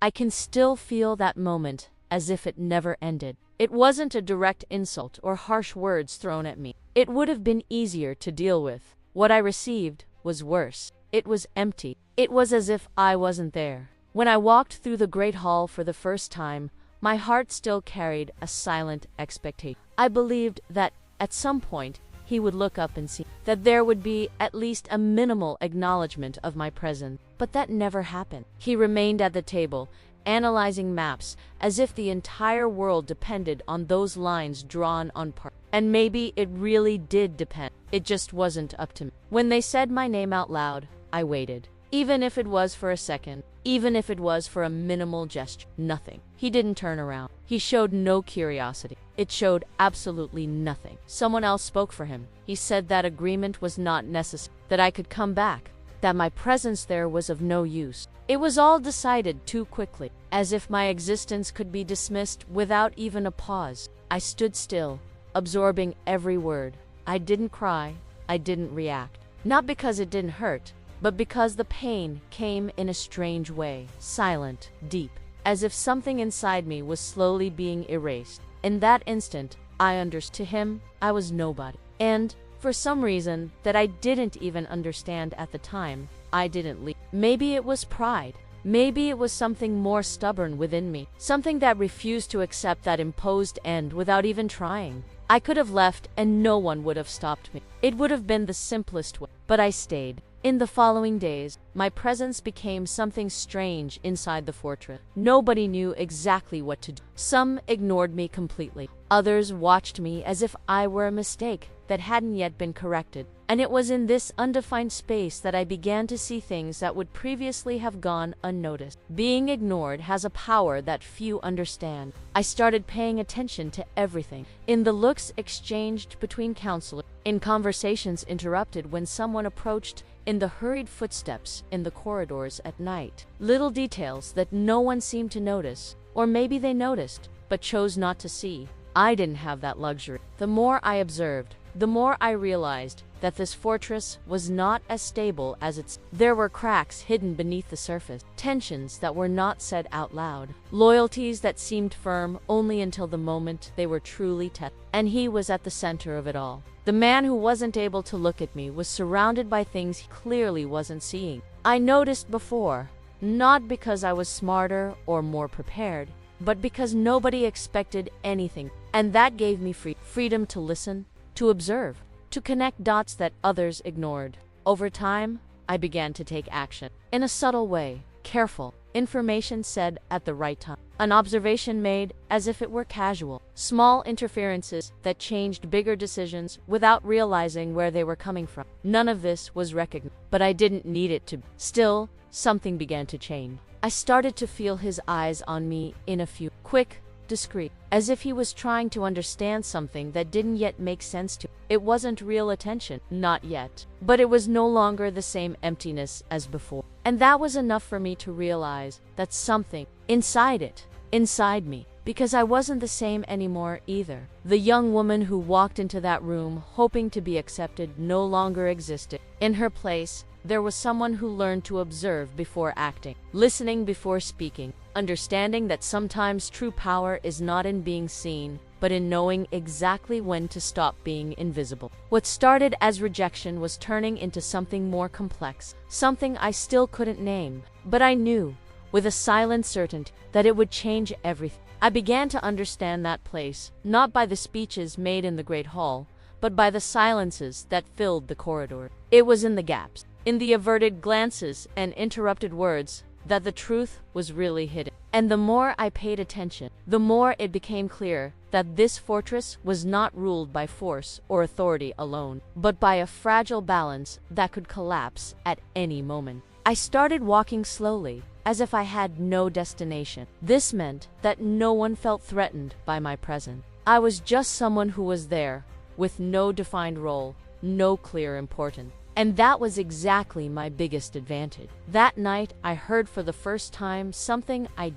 I can still feel that moment as if it never ended. It wasn't a direct insult or harsh words thrown at me. It would have been easier to deal with. What I received was worse. It was empty. It was as if I wasn't there. When I walked through the great hall for the first time, my heart still carried a silent expectation. I believed that at some point he would look up and see that there would be at least a minimal acknowledgement of my presence. But that never happened. He remained at the table, analyzing maps as if the entire world depended on those lines drawn on paper. And maybe it really did depend. It just wasn't up to me. When they said my name out loud, I waited. Even if it was for a second, even if it was for a minimal gesture, nothing. He didn't turn around. He showed no curiosity. It showed absolutely nothing. Someone else spoke for him. He said that agreement was not necessary, that I could come back, that my presence there was of no use. It was all decided too quickly, as if my existence could be dismissed without even a pause. I stood still, absorbing every word. I didn't cry. I didn't react. Not because it didn't hurt, but because the pain came in a strange way, silent, deep, as if something inside me was slowly being erased. In that instant, I understood. To him, I was nobody. And, for some reason that I didn't even understand at the time, I didn't leave. Maybe it was pride. Maybe it was something more stubborn within me, something that refused to accept that imposed end without even trying. I could have left and no one would have stopped me. It would have been the simplest way, but I stayed. In the following days, my presence became something strange inside the fortress. Nobody knew exactly what to do. Some ignored me completely. Others watched me as if I were a mistake that hadn't yet been corrected. And it was in this undefined space that I began to see things that would previously have gone unnoticed. Being ignored has a power that few understand. I started paying attention to everything. In the looks exchanged between counselors, in conversations interrupted when someone approached, in the hurried footsteps in the corridors at night. Little details that no one seemed to notice, or maybe they noticed, but chose not to see. I didn't have that luxury. The more I observed, the more I realized that this fortress was not as stable as its. There were cracks hidden beneath the surface, tensions that were not said out loud, loyalties that seemed firm only until the moment they were truly tested. And he was at the center of it all. The man who wasn't able to look at me was surrounded by things he clearly wasn't seeing. I noticed before, not because I was smarter or more prepared, but because nobody expected anything. And that gave me freedom to listen, to observe, to connect dots that others ignored. Over time, I began to take action. In a subtle way, careful, information said at the right time. An observation made as if it were casual. Small interferences that changed bigger decisions without realizing where they were coming from. None of this was recognized, but I didn't need it to. Still, something began to change. I started to feel his eyes on me in a few, quick, discreet, as if he was trying to understand something that didn't yet make sense to him. It wasn't real attention, not yet, but it was no longer the same emptiness as before. And that was enough for me to realize that something inside me, because I wasn't the same anymore either. The young woman who walked into that room hoping to be accepted no longer existed. In her place, there was someone who learned to observe before acting, listening before speaking, understanding that sometimes true power is not in being seen, but in knowing exactly when to stop being invisible. What started as rejection was turning into something more complex, something I still couldn't name, but I knew, with a silent certainty, that it would change everything. I began to understand that place, not by the speeches made in the Great Hall, but by the silences that filled the corridor. It was in the gaps, in the averted glances and interrupted words, that the truth was really hidden. And the more I paid attention, the more it became clear that this fortress was not ruled by force or authority alone, but by a fragile balance that could collapse at any moment. I started walking slowly, as if I had no destination. This meant that no one felt threatened by my presence. I was just someone who was there, with no defined role, no clear importance. And that was exactly my biggest advantage. That night, I heard for the first time something I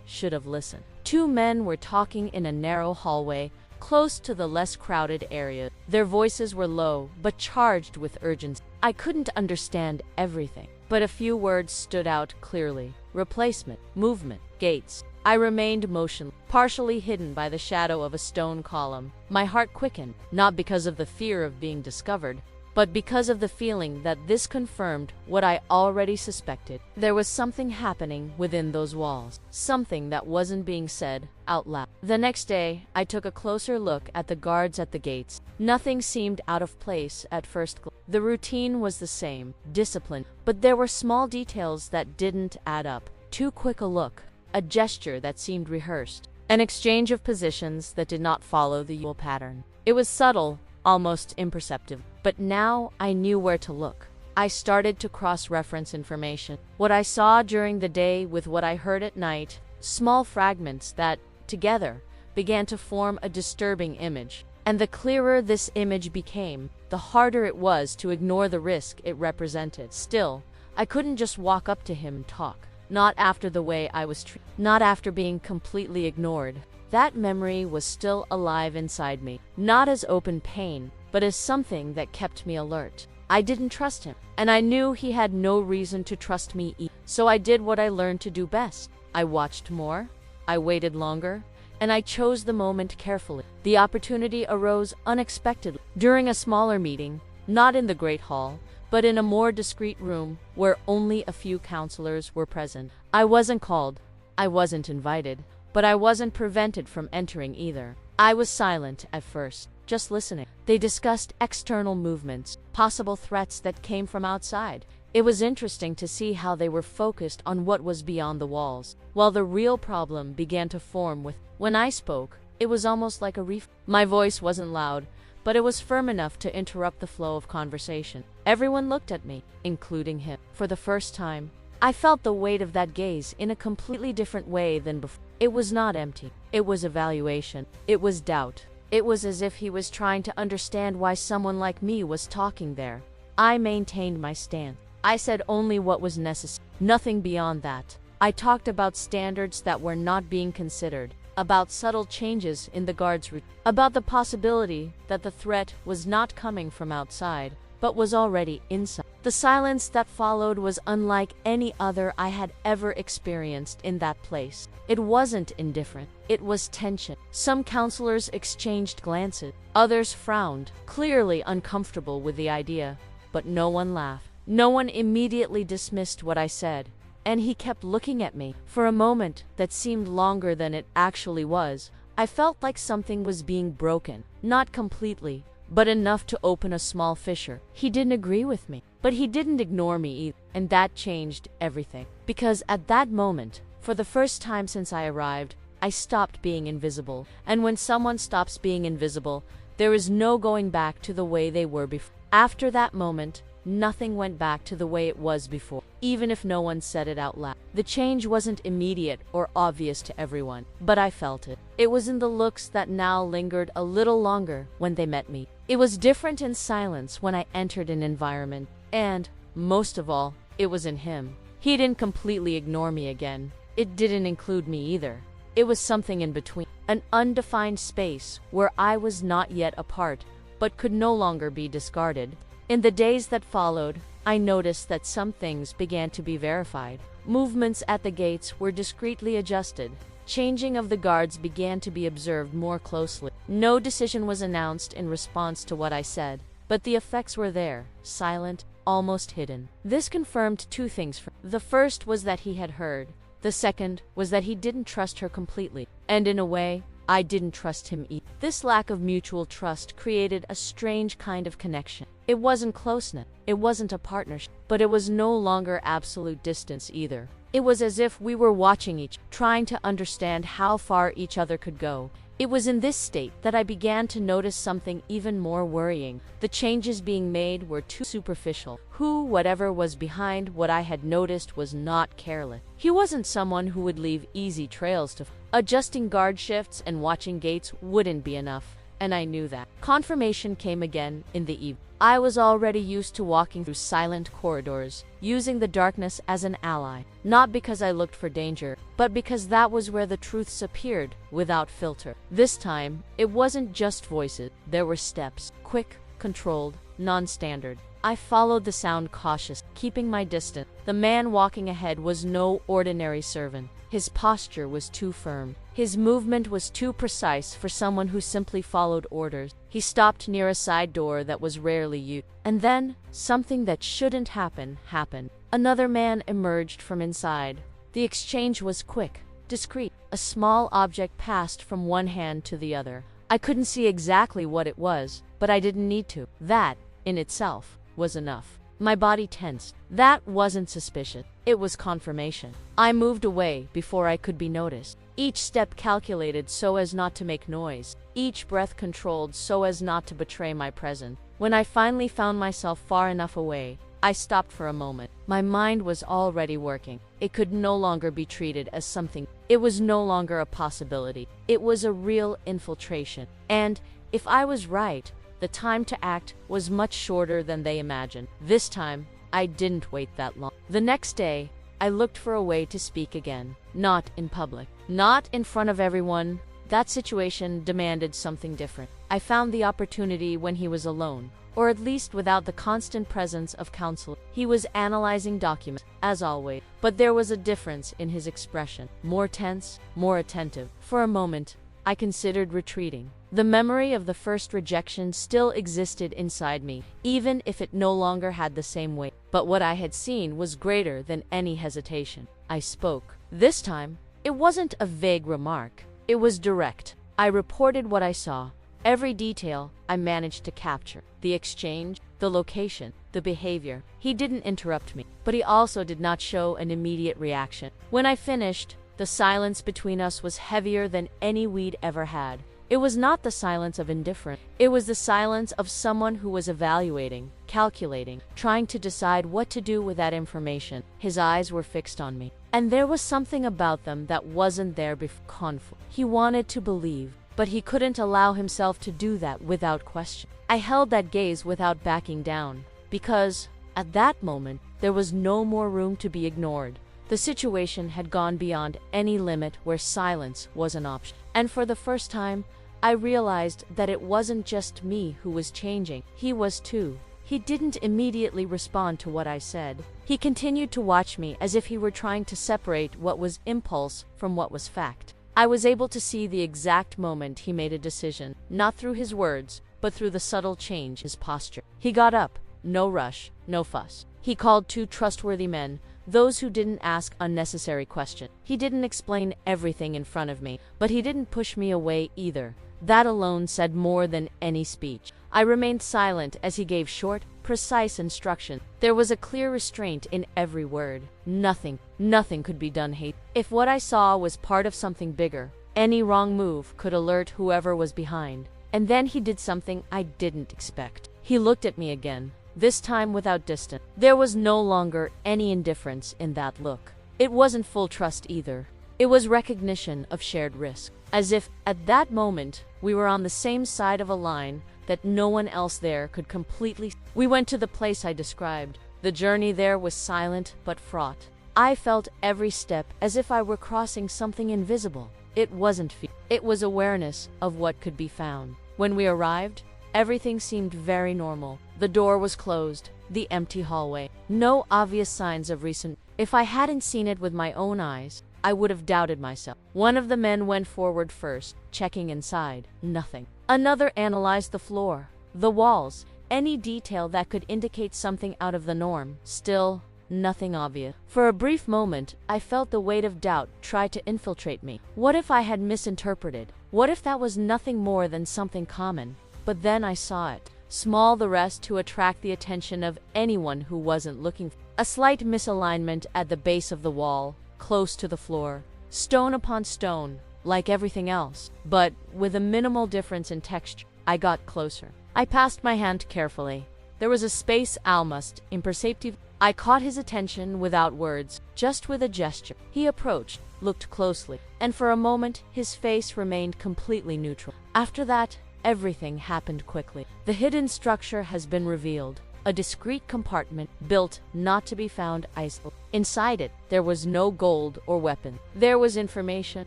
should have listened. Two men were talking in a narrow hallway, close to the less crowded area. Their voices were low, but charged with urgency. I couldn't understand everything, but a few words stood out clearly. replacement, movement, gates. I remained motionless, partially hidden by the shadow of a stone column. My heart quickened, not because of the fear of being discovered, but because of the feeling that this confirmed what I already suspected. There was something happening within those walls, something that wasn't being said out loud. The next day, I took a closer look at the guards at the gates. Nothing seemed out of place at first glance. The routine was the same, discipline, but there were small details that didn't add up. Too quick a look, a gesture that seemed rehearsed, an exchange of positions that did not follow the usual pattern. It was subtle, almost imperceptible, but now I knew where to look. I started to cross-reference information, what I saw during the day with what I heard at night, small fragments that, together, began to form a disturbing image. And the clearer this image became, the harder it was to ignore the risk it represented. Still, I couldn't just walk up to him and talk. Not after the way I was treated. Not after being completely ignored. That memory was still alive inside me, not as open pain, but as something that kept me alert. I didn't trust him, and I knew he had no reason to trust me either. So I did what I learned to do best. I watched more, I waited longer, and I chose the moment carefully. The opportunity arose unexpectedly during a smaller meeting, not in the Great Hall, but in a more discreet room where only a few counselors were present. I wasn't called, I wasn't invited, but I wasn't prevented from entering either. I was silent at first, just listening. They discussed external movements, possible threats that came from outside. It was interesting to see how they were focused on what was beyond the walls, while the real problem began to form with. When I spoke, it was almost like a reef. My voice wasn't loud, but it was firm enough to interrupt the flow of conversation. Everyone looked at me, including him. For the first time, I felt the weight of that gaze in a completely different way than before. It was not empty. It was evaluation. It was doubt. It was as if he was trying to understand why someone like me was talking there. I maintained my stance. I said only what was necessary, nothing beyond that. I talked about standards that were not being considered, about subtle changes in the guards' routine, about the possibility that the threat was not coming from outside, but was already inside. The silence that followed was unlike any other I had ever experienced in that place. It wasn't indifferent. It was tension. Some counselors exchanged glances. Others frowned, clearly uncomfortable with the idea. But no one laughed. No one immediately dismissed what I said. And he kept looking at me. For a moment that seemed longer than it actually was, I felt like something was being broken. Not completely, but enough to open a small fissure. He didn't agree with me, but he didn't ignore me either. And that changed everything. Because at that moment, for the first time since I arrived, I stopped being invisible. And when someone stops being invisible, there is no going back to the way they were before. After that moment, nothing went back to the way it was before, even if no one said it out loud. The change wasn't immediate or obvious to everyone, but I felt it. It was in the looks that now lingered a little longer when they met me. It was different in silence when I entered an environment, and, most of all, it was in him. He didn't completely ignore me again. It didn't include me either. It was something in between, an undefined space where I was not yet a part, but could no longer be discarded. In the days that followed, I noticed that some things began to be verified. Movements at the gates were discreetly adjusted. Changing of the guards began to be observed more closely. No decision was announced in response to what I said, but the effects were there, silent, almost hidden. This confirmed two things for me. The first was that he had heard. The second was that he didn't trust her completely. And in a way, I didn't trust him either. This lack of mutual trust created a strange kind of connection. It wasn't closeness, it wasn't a partnership, but it was no longer absolute distance either. It was as if we were watching each, trying to understand how far each other could go. It was in this state that I began to notice something even more worrying. The changes being made were too superficial. Whatever was behind what I had noticed was not careless. He wasn't someone who would leave easy trails to adjusting guard shifts and watching gates wouldn't be enough, and I knew that. Confirmation came again in the evening. I was already used to walking through silent corridors, using the darkness as an ally, not because I looked for danger, but because that was where the truths appeared, without filter. This time, it wasn't just voices, there were steps, quick, controlled, non-standard. I followed the sound cautious, keeping my distance. The man walking ahead was no ordinary servant. His posture was too firm. His movement was too precise for someone who simply followed orders. He stopped near a side door that was rarely used. And then, something that shouldn't happen, happened. Another man emerged from inside. The exchange was quick, discreet. A small object passed from one hand to the other. I couldn't see exactly what it was, but I didn't need to. That, in itself, was enough. My body tensed. That wasn't suspicious. It was confirmation. I moved away before I could be noticed. Each step calculated so as not to make noise. Each breath controlled so as not to betray my presence. When I finally found myself far enough away, I stopped for a moment. My mind was already working. It could no longer be treated as something. It was no longer a possibility. It was a real infiltration. And, if I was right, the time to act was much shorter than they imagined. This time, I didn't wait that long. The next day, I looked for a way to speak again. Not in public. Not in front of everyone. That situation demanded something different. I found the opportunity when he was alone, or at least without the constant presence of counsel. He was analyzing documents, as always, but there was a difference in his expression. More tense, more attentive. For a moment, I considered retreating. The memory of the first rejection still existed inside me, even if it no longer had the same weight. But what I had seen was greater than any hesitation. I spoke. This time, it wasn't a vague remark. It was direct. I reported what I saw. Every detail I managed to capture. The exchange, the location, the behavior. He didn't interrupt me, but he also did not show an immediate reaction. When I finished, the silence between us was heavier than any we'd ever had. It was not the silence of indifference. It was the silence of someone who was evaluating, calculating, trying to decide what to do with that information. His eyes were fixed on me, and there was something about them that wasn't there before. Conflict. He wanted to believe, but he couldn't allow himself to do that without question. I held that gaze without backing down, because, at that moment, there was no more room to be ignored. The situation had gone beyond any limit where silence was an option. And for the first time, I realized that it wasn't just me who was changing. He was too. He didn't immediately respond to what I said. He continued to watch me as if he were trying to separate what was impulse from what was fact. I was able to see the exact moment he made a decision, not through his words, but through the subtle change in his posture. He got up. No rush, no fuss. He called two trustworthy men, those who didn't ask unnecessary questions. He didn't explain everything in front of me, but he didn't push me away either. That alone said more than any speech. I remained silent as he gave short, precise instruction. There was a clear restraint in every word. Nothing could be done hastily. If what I saw was part of something bigger, any wrong move could alert whoever was behind. And then he did something I didn't expect. He looked at me again, this time without distance. There was no longer any indifference in that look. It wasn't full trust either. It was recognition of shared risk. As if, at that moment, we were on the same side of a line that no one else there could completely. We went to the place I described. The journey there was silent but fraught. I felt every step as if I were crossing something invisible. It wasn't fear. It was awareness of what could be found. When we arrived, everything seemed very normal. The door was closed, the empty hallway. No obvious signs of recent. If I hadn't seen it with my own eyes, I would have doubted myself. One of the men went forward first, checking inside. Nothing. Another analyzed the floor, the walls, any detail that could indicate something out of the norm. Still, nothing obvious. For a brief moment, I felt the weight of doubt try to infiltrate me. What if I had misinterpreted? What if that was nothing more than something common? But then I saw it. Small the rest to attract the attention of anyone who wasn't looking. A slight misalignment at the base of the wall, close to the floor. Stone upon stone, like everything else, but with a minimal difference in texture. I got closer. I passed my hand carefully. There was a space almost imperceptible. I caught his attention without words, just with a gesture. He approached, looked closely, and for a moment his face remained completely neutral. After that, everything happened quickly. The hidden structure has been revealed. a discreet compartment built not to be found isolated. Inside it, there was no gold or weapon. There was information,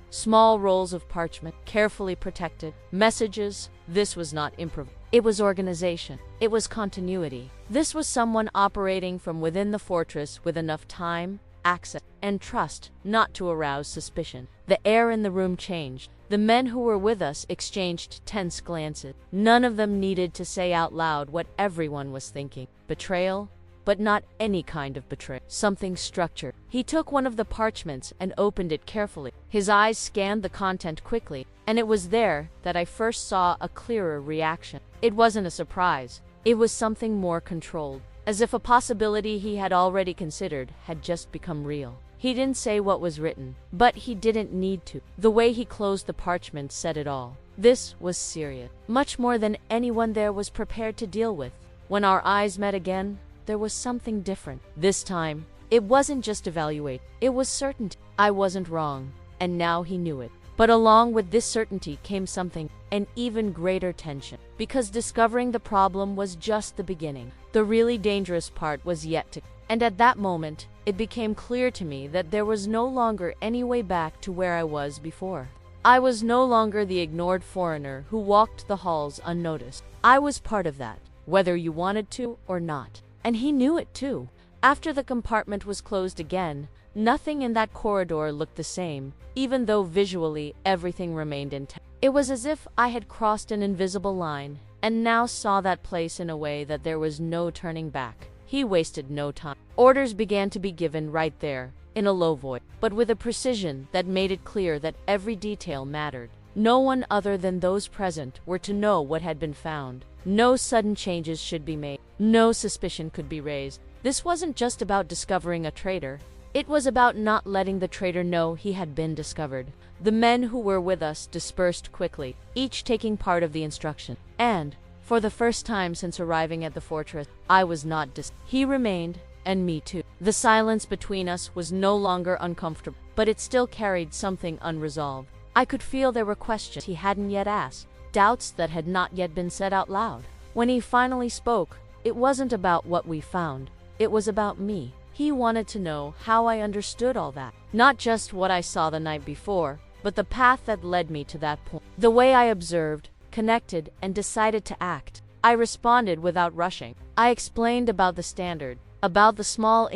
small rolls of parchment, carefully protected, messages. This was not improvisation. It was organization. It was continuity. This was someone operating from within the fortress with enough time, access, and trust not to arouse suspicion. The air in the room changed. The men who were with us exchanged tense glances. None of them needed to say out loud what everyone was thinking. Betrayal, but not any kind of betrayal. Something structured. He took one of the parchments and opened it carefully. His eyes scanned the content quickly, and it was there that I first saw a clearer reaction. It wasn't a surprise. It was something more controlled, as if a possibility he had already considered had just become real. He didn't say what was written, but he didn't need to. The way he closed the parchment said it all. This was serious, much more than anyone there was prepared to deal with. When our eyes met again, there was something different. This time, it wasn't just evaluate, it was certainty. I wasn't wrong, and now he knew it. But along with this certainty came something, an even greater tension. Because discovering the problem was just the beginning. The really dangerous part was yet to come. And at that moment, it became clear to me that there was no longer any way back to where I was before. I was no longer the ignored foreigner who walked the halls unnoticed. I was part of that, whether you wanted to or not. And he knew it too. After the compartment was closed again, nothing in that corridor looked the same, even though visually everything remained intact. It was as if I had crossed an invisible line and now saw that place in a way that there was no turning back. He wasted no time. Orders began to be given right there, in a low voice, but with a precision that made it clear that every detail mattered. No one other than those present were to know what had been found. No sudden changes should be made. No suspicion could be raised. This wasn't just about discovering a traitor. It was about not letting the traitor know he had been discovered. The men who were with us dispersed quickly, each taking part of the instruction. And, for the first time since arriving at the fortress, I was not He remained, and me too. The silence between us was no longer uncomfortable, but it still carried something unresolved. I could feel there were questions he hadn't yet asked, doubts that had not yet been said out loud. When he finally spoke, it wasn't about what we found. It was about me. He wanted to know how I understood all that. Not just what I saw the night before, but the path that led me to that point. The way I observed, connected, and decided to act. I responded without rushing. I explained about the standard, about the small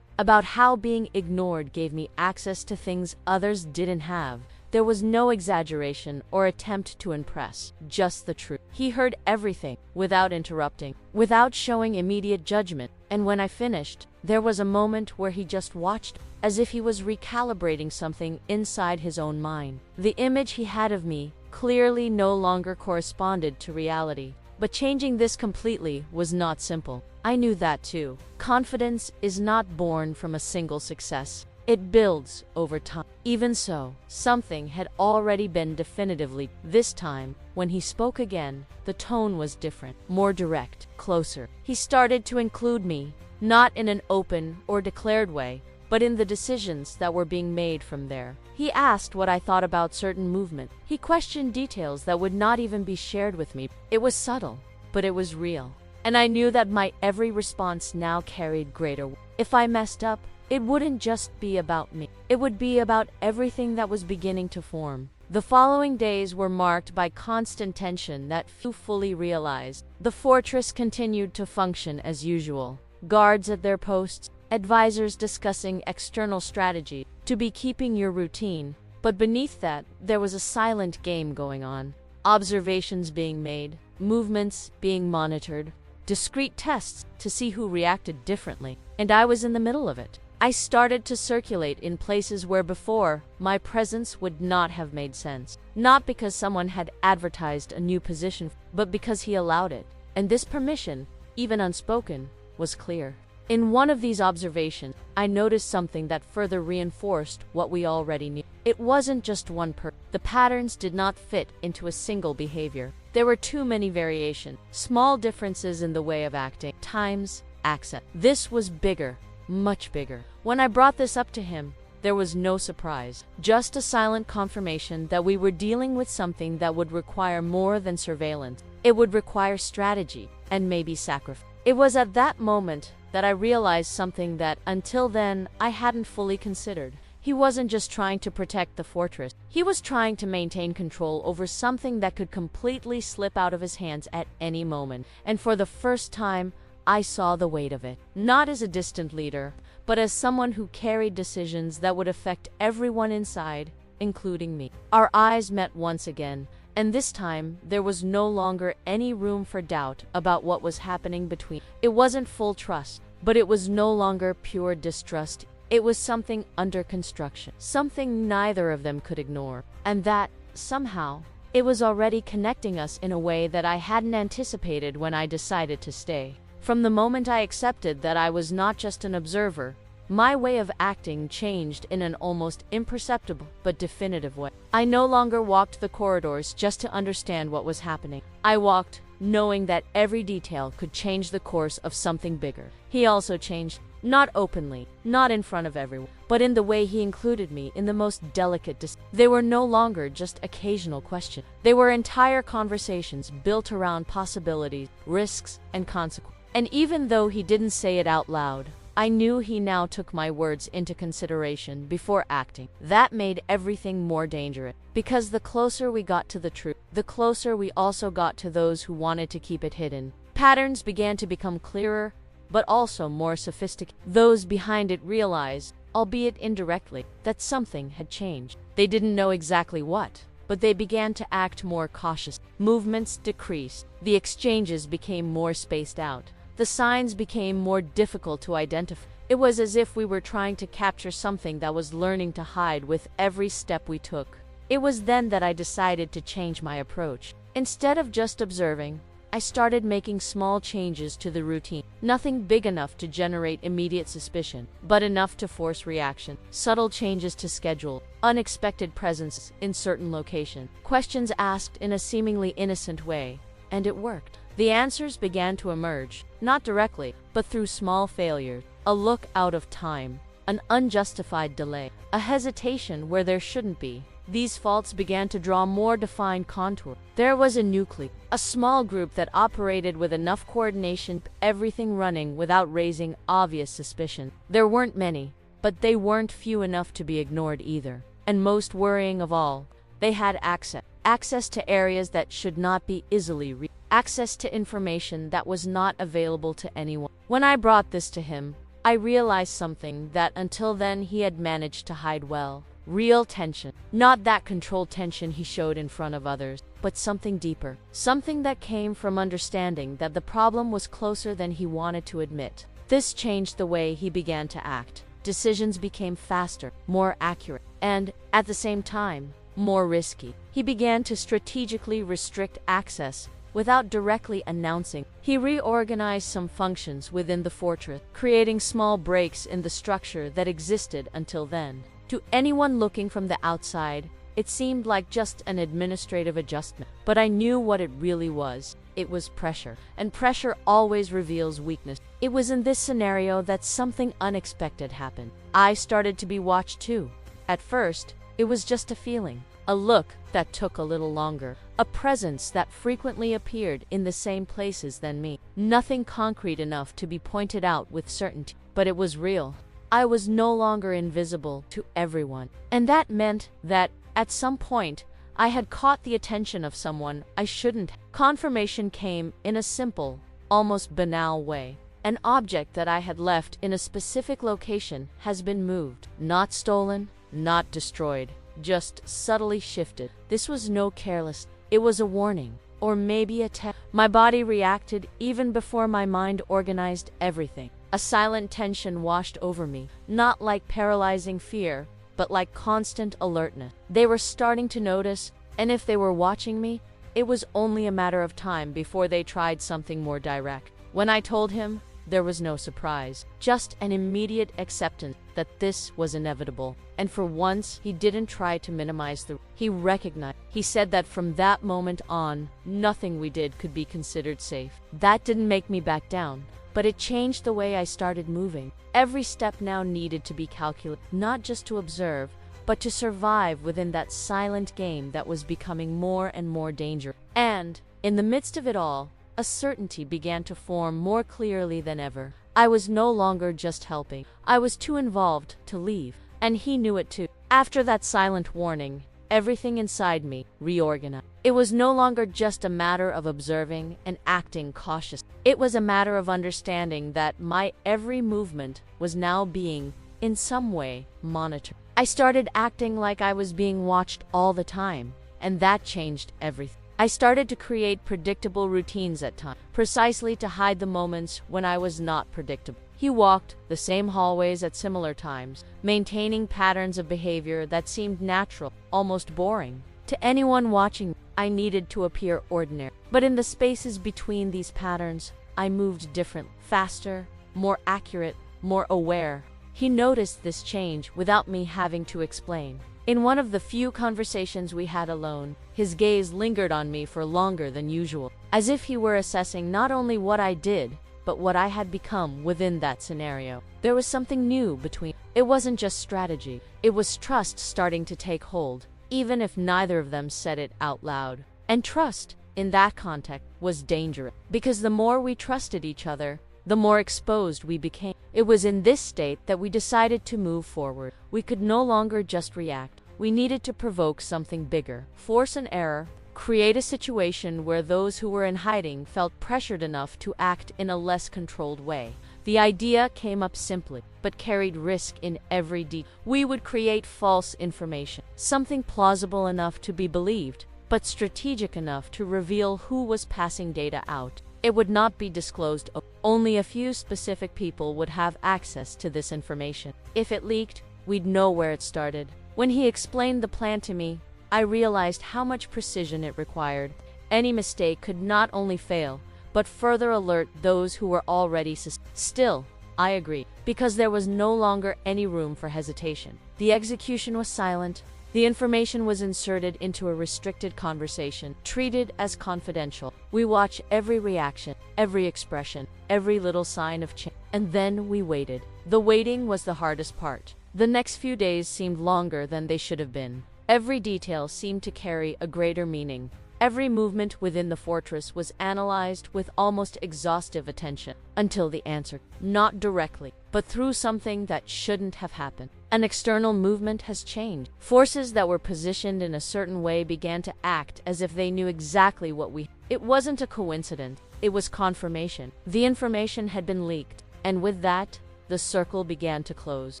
about how being ignored gave me access to things others didn't have. There was no exaggeration or attempt to impress, just the truth. He heard everything, without interrupting, without showing immediate judgment, and when I finished, there was a moment where he just watched, as if he was recalibrating something inside his own mind. The image he had of me clearly no longer corresponded to reality. But changing this completely was not simple. I knew that too. Confidence is not born from a single success. It builds over time. Even so, something had already been definitively. This time, when he spoke again, the tone was different, more direct, closer. He started to include me, not in an open or declared way, but in the decisions that were being made from there. He asked what I thought about certain movement. He questioned details that would not even be shared with me. It was subtle, but it was real. And I knew that my every response now carried greater weight. If I messed up, it wouldn't just be about me. It would be about everything that was beginning to form. The following days were marked by constant tension that few fully realized. The fortress continued to function as usual. Guards at their posts, advisors discussing external strategy, to be keeping your routine. But beneath that, there was a silent game going on. Observations being made, movements being monitored, discrete tests to see who reacted differently. And I was in the middle of it. I started to circulate in places where before my presence would not have made sense. Not because someone had advertised a new position, but because he allowed it. And this permission, even unspoken, was clear. In one of these observations, I noticed something that further reinforced what we already knew. It wasn't just one person. The patterns did not fit into a single behavior. There were too many variations, small differences in the way of acting, times, accent. This was bigger, much bigger. When I brought this up to him, there was no surprise, just a silent confirmation that we were dealing with something that would require more than surveillance. It would require strategy and maybe sacrifice. It was at that moment that I realized something that, until then, I hadn't fully considered. He wasn't just trying to protect the fortress. He was trying to maintain control over something that could completely slip out of his hands at any moment. And for the first time, I saw the weight of it. Not as a distant leader, but as someone who carried decisions that would affect everyone inside, including me. Our eyes met once again, and this time there was no longer any room for doubt about what was happening between. It wasn't full trust, but it was no longer pure distrust. It was something under construction, something neither of them could ignore, and that, somehow, it was already connecting us in a way that I hadn't anticipated when I decided to stay. From the moment I accepted that I was not just an observer, my way of acting changed in an almost imperceptible but definitive way. I no longer walked the corridors just to understand what was happening. I walked knowing that every detail could change the course of something bigger. He also changed, not openly, not in front of everyone, but in the way he included me in the most delicate decisions. They were no longer just occasional questions. They were entire conversations built around possibilities, risks, and consequences. And even though he didn't say it out loud, I knew he now took my words into consideration before acting. That made everything more dangerous, because the closer we got to the truth, the closer we also got to those who wanted to keep it hidden. Patterns began to become clearer, but also more sophisticated. Those behind it realized, albeit indirectly, that something had changed. They didn't know exactly what, but they began to act more cautious. Movements decreased. The exchanges became more spaced out. The signs became more difficult to identify. It was as if we were trying to capture something that was learning to hide with every step we took. It was then that I decided to change my approach. Instead of just observing, I started making small changes to the routine. Nothing big enough to generate immediate suspicion, but enough to force reaction. Subtle changes to schedule, unexpected presence in certain locations, questions asked in a seemingly innocent way, and it worked. The answers began to emerge, not directly, but through small failures, a look out of time, an unjustified delay, a hesitation where there shouldn't be. These faults began to draw more defined contour. There was a nucleus, a small group that operated with enough coordination, everything running without raising obvious suspicion. There weren't many, but they weren't few enough to be ignored either. And most worrying of all, they had access to areas that should not be easily reached. Access to information that was not available to anyone. When I brought this to him, I realized something that until then he had managed to hide well. Real tension. Not that controlled tension he showed in front of others, but something deeper. Something that came from understanding that the problem was closer than he wanted to admit. This changed the way he began to act. Decisions became faster, more accurate, and, at the same time, more risky. He began to strategically restrict access without directly announcing. He reorganized some functions within the fortress, creating small breaks in the structure that existed until then. To anyone looking from the outside, it seemed like just an administrative adjustment. But I knew what it really was. It was pressure. And pressure always reveals weakness. It was in this scenario that something unexpected happened. I started to be watched too. At first, it was just a feeling. A look that took a little longer. A presence that frequently appeared in the same places than me. Nothing concrete enough to be pointed out with certainty, but it was real. I was no longer invisible to everyone. And that meant that, at some point, I had caught the attention of someone I shouldn't. Confirmation came in a simple, almost banal way. An object that I had left in a specific location has been moved. Not stolen, not destroyed. Just subtly shifted. This was no careless. It was a warning, or maybe a test. My body reacted even before my mind organized everything. A silent tension washed over me, not like paralyzing fear, but like constant alertness. They were starting to notice, and if they were watching me, it was only a matter of time before they tried something more direct. When I told him, there was no surprise, just an immediate acceptance that this was inevitable. And for once, he didn't try to minimize he recognized. He said that from that moment on, nothing we did could be considered safe. That didn't make me back down, but it changed the way I started moving. Every step now needed to be calculated, not just to observe, but to survive within that silent game that was becoming more and more dangerous. And, in the midst of it all, A certainty began to form more clearly than ever. I was no longer just helping. I was too involved to leave, and he knew it too. After that silent warning, everything inside me reorganized. It was no longer just a matter of observing and acting cautiously. It was a matter of understanding that my every movement was now being, in some way, monitored. I started acting like I was being watched all the time, and that changed everything. I started to create predictable routines at times, precisely to hide the moments when I was not predictable. He walked the same hallways at similar times, maintaining patterns of behavior that seemed natural, almost boring. To anyone watching, I needed to appear ordinary. But in the spaces between these patterns, I moved differently, faster, more accurate, more aware. He noticed this change without me having to explain. In one of the few conversations we had alone, his gaze lingered on me for longer than usual, as if he were assessing not only what I did, but what I had become within that scenario. There was something new between. It wasn't just strategy. It was trust starting to take hold, even if neither of them said it out loud. And trust, in that context, was dangerous, because the more we trusted each other, the more exposed we became. It was in this state that we decided to move forward. We could no longer just react. We needed to provoke something bigger, force an error, create a situation where those who were in hiding felt pressured enough to act in a less controlled way. The idea came up simply, but carried risk in every detail. We would create false information, something plausible enough to be believed, but strategic enough to reveal who was passing data out. It would not be disclosed. Only a few specific people would have access to this information. If it leaked, we'd know where it started. When he explained the plan to me, I realized how much precision it required. Any mistake could not only fail, but further alert those who were already Still, I agreed, because there was no longer any room for hesitation. The execution was silent. The information was inserted into a restricted conversation, treated as confidential. We watched every reaction, every expression, every little sign of change. And then we waited. The waiting was the hardest part. The next few days seemed longer than they should have been. Every detail seemed to carry a greater meaning. Every movement within the fortress was analyzed with almost exhaustive attention, until the answer, not directly, but through something that shouldn't have happened. An external movement has changed. Forces that were positioned in a certain way began to act as if they knew exactly what we. It wasn't a coincidence, it was confirmation. The information had been leaked, and with that, the circle began to close.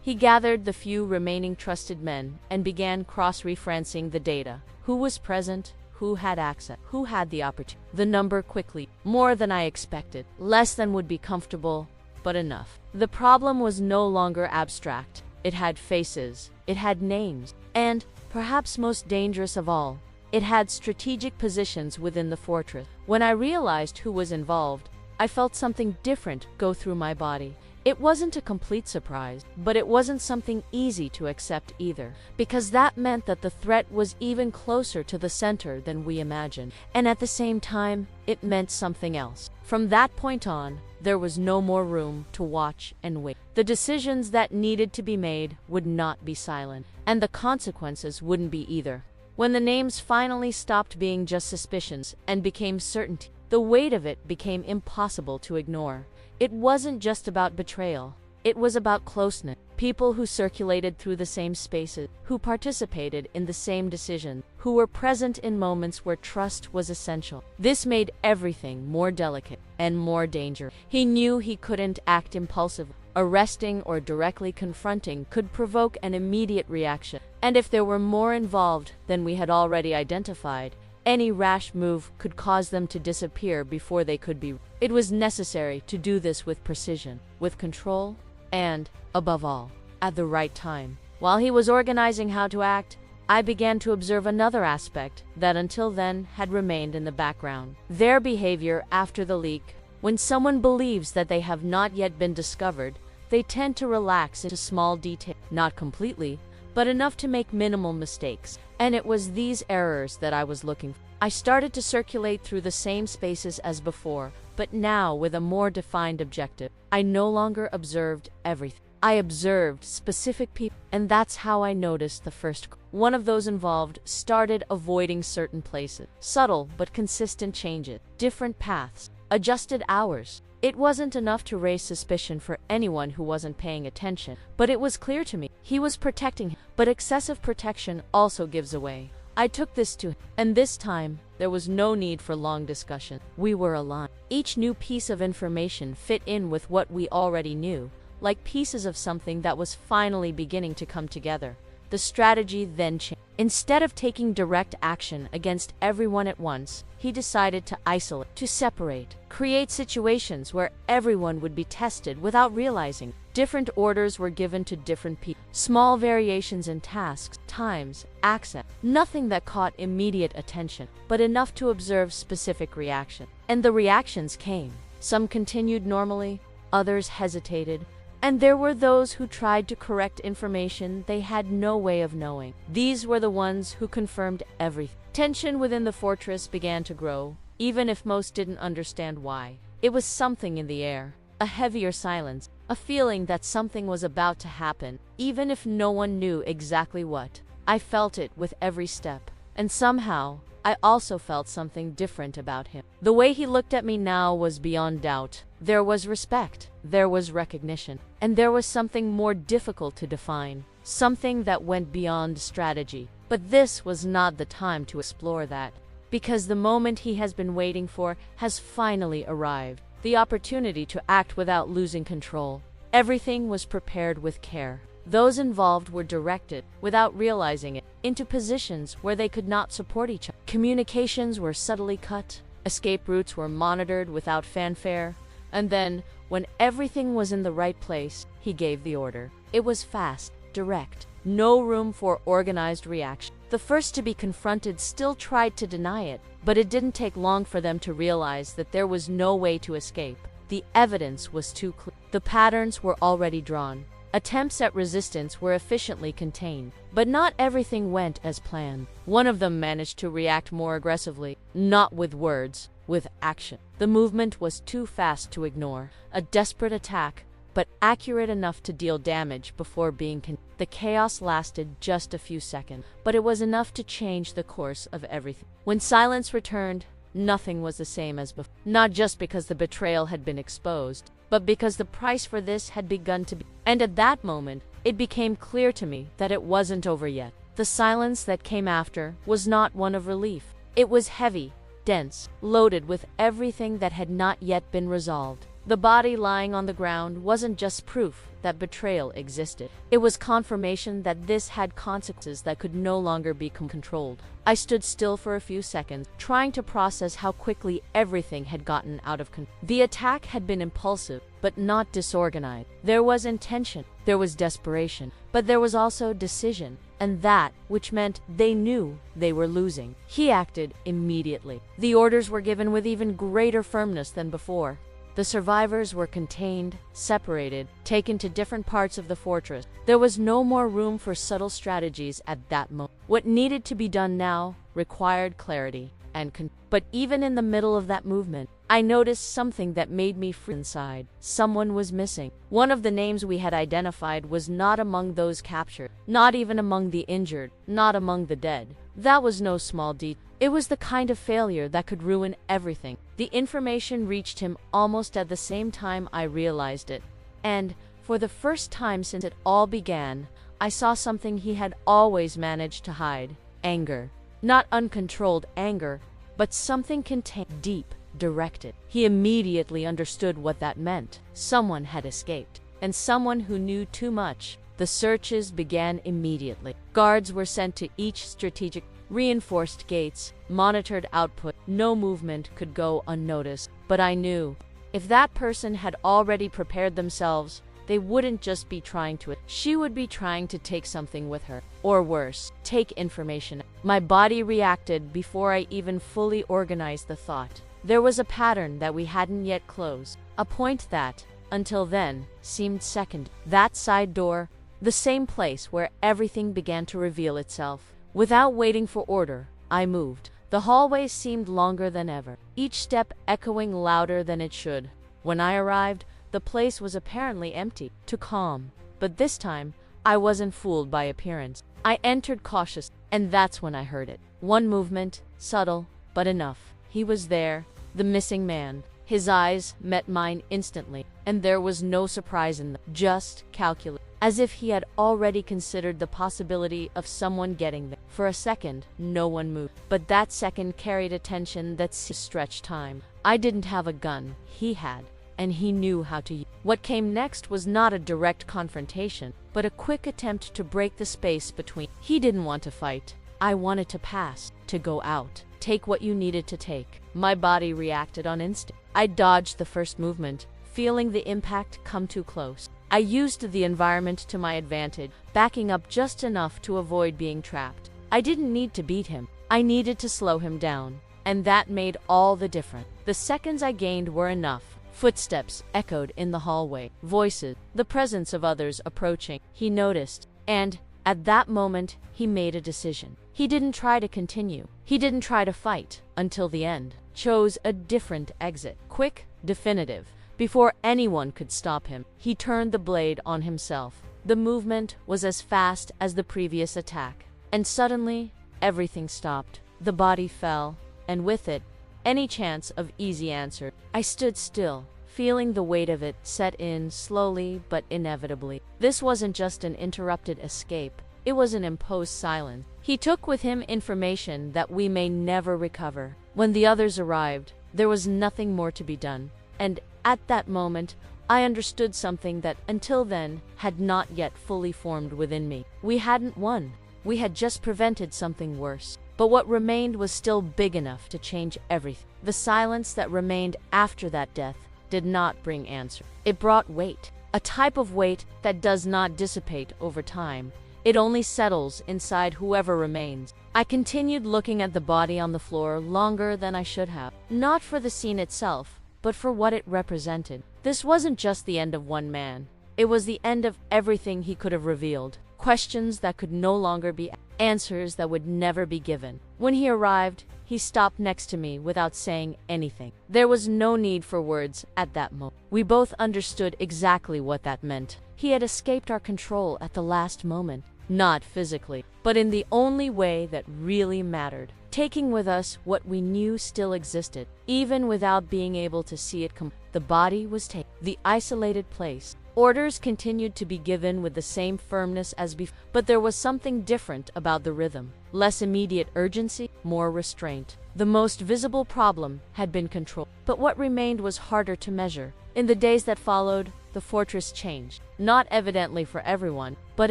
He gathered the few remaining trusted men and began cross-referencing the data. Who was present? Who had access? Who had the opportunity? The number quickly, more than I expected, less than would be comfortable, but enough. The problem was no longer abstract. It had faces, it had names, and, perhaps most dangerous of all, it had strategic positions within the fortress. When I realized who was involved, I felt something different go through my body. It wasn't a complete surprise, but it wasn't something easy to accept either, because that meant that the threat was even closer to the center than we imagined. And at the same time, it meant something else. From that point on, there was no more room to watch and wait. The decisions that needed to be made would not be silent, and the consequences wouldn't be either. When the names finally stopped being just suspicions and became certainty, the weight of it became impossible to ignore. It wasn't just about betrayal. It was about closeness. People who circulated through the same spaces, who participated in the same decisions, who were present in moments where trust was essential. This made everything more delicate and more dangerous. He knew he couldn't act impulsively. Arresting or directly confronting could provoke an immediate reaction. And if there were more involved than we had already identified, any rash move could cause them to disappear before they could be. It was necessary to do this with precision, with control, and, above all, at the right time. While he was organizing how to act, I began to observe another aspect that until then had remained in the background. Their behavior after the leak. When someone believes that they have not yet been discovered, they tend to relax into small details, not completely, but enough to make minimal mistakes. And it was these errors that I was looking for. I started to circulate through the same spaces as before, but now with a more defined objective. I no longer observed everything. I observed specific people, and that's how I noticed the first. One of those involved started avoiding certain places. Subtle but consistent changes, different paths, adjusted hours. It wasn't enough to raise suspicion for anyone who wasn't paying attention, but it was clear to me he was protecting him. But excessive protection also gives away. I took this to him, and this time, there was no need for long discussion. We were aligned. Each new piece of information fit in with what we already knew, like pieces of something that was finally beginning to come together. The strategy then changed. Instead of taking direct action against everyone at once, he decided to isolate, to separate, create situations where everyone would be tested without realizing. Different orders were given to different people. Small variations in tasks, times, access. Nothing that caught immediate attention, but enough to observe specific reactions. And the reactions came. Some continued normally, others hesitated, and there were those who tried to correct information they had no way of knowing. These were the ones who confirmed everything. Tension within the fortress began to grow, even if most didn't understand why. It was something in the air, a heavier silence, a feeling that something was about to happen, even if no one knew exactly what. I felt it with every step, and somehow, I also felt something different about him. The way he looked at me now was beyond doubt. There was respect, there was recognition, and there was something more difficult to define, something that went beyond strategy. But this was not the time to explore that, because the moment he has been waiting for has finally arrived, the opportunity to act without losing control. Everything was prepared with care. Those involved were directed, without realizing it, into positions where they could not support each other. Communications were subtly cut, escape routes were monitored without fanfare, and then, when everything was in the right place, he gave the order. It was fast, direct, no room for organized reaction. The first to be confronted still tried to deny it, but it didn't take long for them to realize that there was no way to escape. The evidence was too clear. The patterns were already drawn. Attempts at resistance were efficiently contained, but not everything went as planned. One of them managed to react more aggressively, not with words, with action. The movement was too fast to ignore, a desperate attack, but accurate enough to deal damage before being The chaos lasted just a few seconds, but it was enough to change the course of everything. When silence returned, nothing was the same as before. Not just because the betrayal had been exposed, but because the price for this had begun to be. And at that moment, it became clear to me that it wasn't over yet. The silence that came after was not one of relief. It was heavy, dense, loaded with everything that had not yet been resolved. The body lying on the ground wasn't just proof that betrayal existed. It was confirmation that this had consequences that could no longer be controlled. I stood still for a few seconds, trying to process how quickly everything had gotten out of control. The attack had been impulsive, but not disorganized. There was intention, there was desperation, but there was also decision, and that which meant they knew they were losing. He acted immediately. The orders were given with even greater firmness than before. The survivors were contained, separated, taken to different parts of the fortress. There was no more room for subtle strategies at that moment. What needed to be done now required clarity and But even in the middle of that movement, I noticed something that made me freeze inside. Someone was missing. One of the names we had identified was not among those captured, not even among the injured, not among the dead. That was no small detail. It was the kind of failure that could ruin everything. The information reached him almost at the same time I realized it. And, for the first time since it all began, I saw something he had always managed to hide. Anger. Not uncontrolled anger, but something contained, deep, directed. He immediately understood what that meant. Someone had escaped, and someone who knew too much. The searches began immediately. Guards were sent to each strategic reinforced gates, monitored output. No movement could go unnoticed. But I knew, if that person had already prepared themselves, they wouldn't just be trying to. She would be trying to take something with her. Or worse, take information. My body reacted before I even fully organized the thought. There was a pattern that we hadn't yet closed. A point that, until then, seemed second. That side door, the same place where everything began to reveal itself. Without waiting for order, I moved. The hallway seemed longer than ever, each step echoing louder than it should. When I arrived, the place was apparently empty, too calm. But this time, I wasn't fooled by appearance. I entered cautious, and that's when I heard it. One movement, subtle, but enough. He was there, the missing man. His eyes met mine instantly, and there was no surprise in them, just calculation, as if he had already considered the possibility of someone getting there. For a second, no one moved, but that second carried a tension that stretched time. I didn't have a gun, he had, and he knew how to use it. What came next was not a direct confrontation, but a quick attempt to break the space between. He didn't want to fight. I wanted to pass, to go out, take what you needed to take. My body reacted on instinct. I dodged the first movement, feeling the impact come too close. I used the environment to my advantage, backing up just enough to avoid being trapped. I didn't need to beat him. I needed to slow him down, and that made all the difference. The seconds I gained were enough. Footsteps echoed in the hallway, voices, the presence of others approaching. He noticed, and at that moment, he made a decision. He didn't try to continue. He didn't try to fight until the end. Chose a different exit. Quick, definitive. Before anyone could stop him, he turned the blade on himself. The movement was as fast as the previous attack. And suddenly, everything stopped. The body fell, and with it, any chance of easy answer. I stood still, feeling the weight of it set in slowly but inevitably. This wasn't just an interrupted escape. It was an imposed silence. He took with him information that we may never recover. When the others arrived, there was nothing more to be done. And at that moment, I understood something that until then had not yet fully formed within me. We hadn't won. We had just prevented something worse. But what remained was still big enough to change everything. The silence that remained after that death did not bring answer. It brought weight, a type of weight that does not dissipate over time. It only settles inside whoever remains. I continued looking at the body on the floor longer than I should have. Not for the scene itself, but for what it represented. This wasn't just the end of one man. It was the end of everything he could have revealed. Questions that could no longer be asked. Answers that would never be given. When he arrived, he stopped next to me without saying anything. There was no need for words at that moment. We both understood exactly what that meant. He had escaped our control at the last moment. Not physically, but in the only way that really mattered. Taking with us what we knew still existed, even without being able to see it The body was taken. The isolated place. Orders continued to be given with the same firmness as before, but there was something different about the rhythm. Less immediate urgency, more restraint. The most visible problem had been controlled, but what remained was harder to measure. In the days that followed, the fortress changed. Not evidently for everyone, but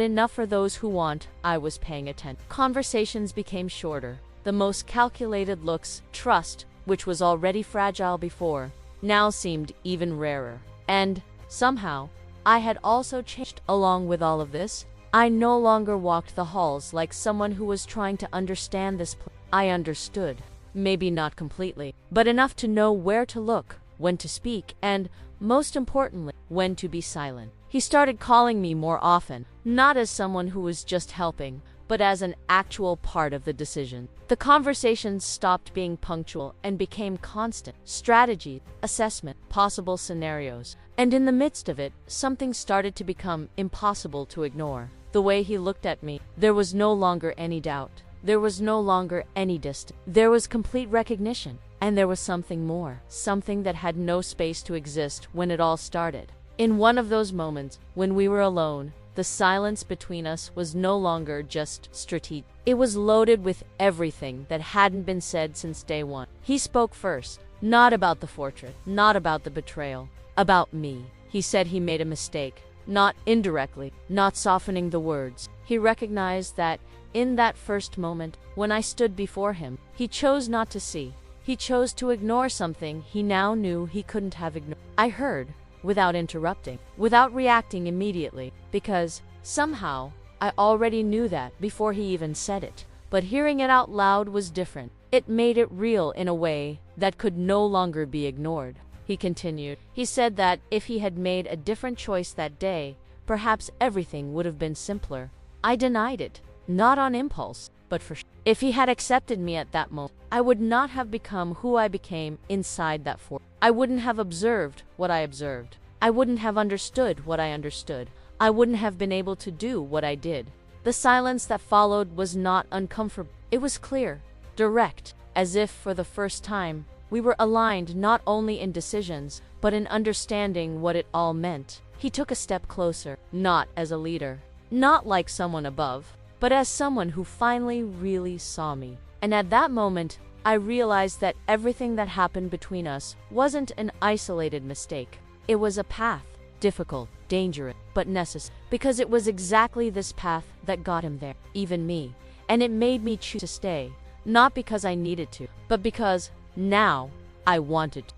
enough for those who want. I was paying attention. Conversations became shorter. The most calculated looks, trust, which was already fragile before, now seemed even rarer. And, somehow, I had also changed. Along with all of this, I no longer walked the halls like someone who was trying to understand this place. I understood. Maybe not completely, but enough to know where to look, when to speak, and, most importantly, when to be silent. He started calling me more often, not as someone who was just helping, but as an actual part of the decision. The conversations stopped being punctual and became constant. Strategy, assessment, possible scenarios. And in the midst of it, something started to become impossible to ignore. The way he looked at me, there was no longer any doubt. There was no longer any distance. There was complete recognition. And there was something more. Something that had no space to exist when it all started. In one of those moments, when we were alone, the silence between us was no longer just strategic. It was loaded with everything that hadn't been said since day one. He spoke first, not about the fortress, not about the betrayal, about me. He said he made a mistake, not indirectly, not softening the words. He recognized that in that first moment, when I stood before him, he chose not to see. He chose to ignore something he now knew he couldn't have ignored. I heard, without interrupting, without reacting immediately, because, somehow, I already knew that before he even said it. But hearing it out loud was different. It made it real in a way that could no longer be ignored. He continued. He said that if he had made a different choice that day, perhaps everything would have been simpler. I denied it, not on impulse, but for sure. If he had accepted me at that moment, I would not have become who I became inside that fort. I wouldn't have observed what I observed. I wouldn't have understood what I understood. I wouldn't have been able to do what I did. The silence that followed was not uncomfortable. It was clear, direct, as if for the first time, we were aligned not only in decisions, but in understanding what it all meant. He took a step closer, not as a leader, not like someone above, but as someone who finally really saw me. And at that moment, I realized that everything that happened between us wasn't an isolated mistake. It was a path, difficult, dangerous, but necessary, because it was exactly this path that got him there, even me. And it made me choose to stay, not because I needed to, but because now I wanted to.